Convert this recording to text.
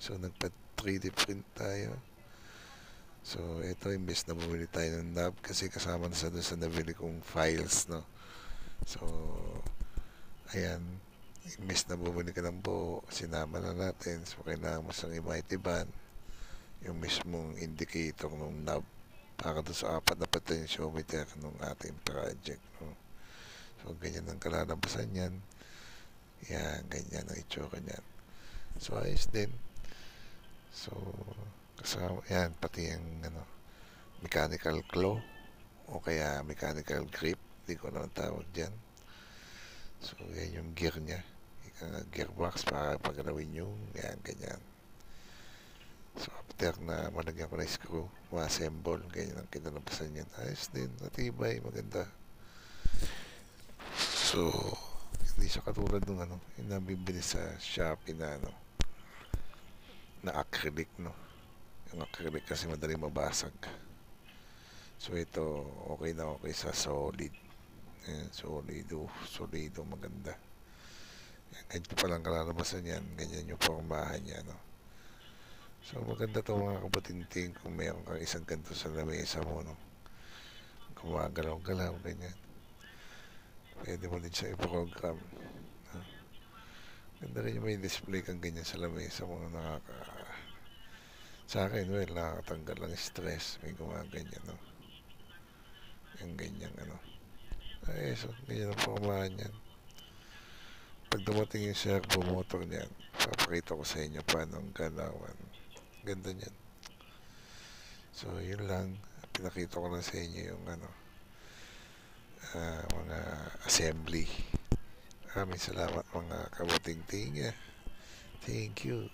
So nagpa 3D print tayo. So ito, imbes na bumili tayo ng knob kasi kasama na sa doon sa nabili kong files, no. So ayan, imbes na bumili ka ng buo, sinama na natin. So kailangan mo siyang i-multiban yung mismong indicator ng knob para doon sa 4 na potentiometer ng ating project, no? So ganyan ang kalalabasan yan. Yan, ganyan ang itsura niyan. So ayos din. So kasama yan, pati yung mechanical claw o kaya mechanical grip, hindi ko naman tawag dyan. So yan yung gear nya, gearbox para pagalawin yung yan, ganyan. So after na malagyan ko na screw, ma-assemble, ganyan ang kinalabasan yan. Ayos din, matibay, maganda. So hindi siya katulad ng yung nabibili sa Shopee na na acrylic, no. Yung acrylic kasi madaling mabasag. So ito okay na okay sa solid. Ayan, solido, maganda. Ganyan pa lang kalalabasan yan, ganyan yung formahan niya, no. So maganda to mga kabatinting kung mayroon kang isang ganito sa lamesa mo, no. Gumagalaw-galaw, ganyan. Pwede mo din siya i-program. Ganda rin yung may display kang ganyan sa lamesa mo, sa akin, well, nakakatanggal lang stress. May gumaganyan, no. Yung ganyan, Ay, so, ganyan ang formahan yan. Pag dumating yung servo motor niyan, papakita ko sa inyo paano ang galawan. Ganda niyan. So, yun lang. Pinakita ko lang sa inyo yung mga assembly. Maraming salamat mga kabating-ting. Thank you.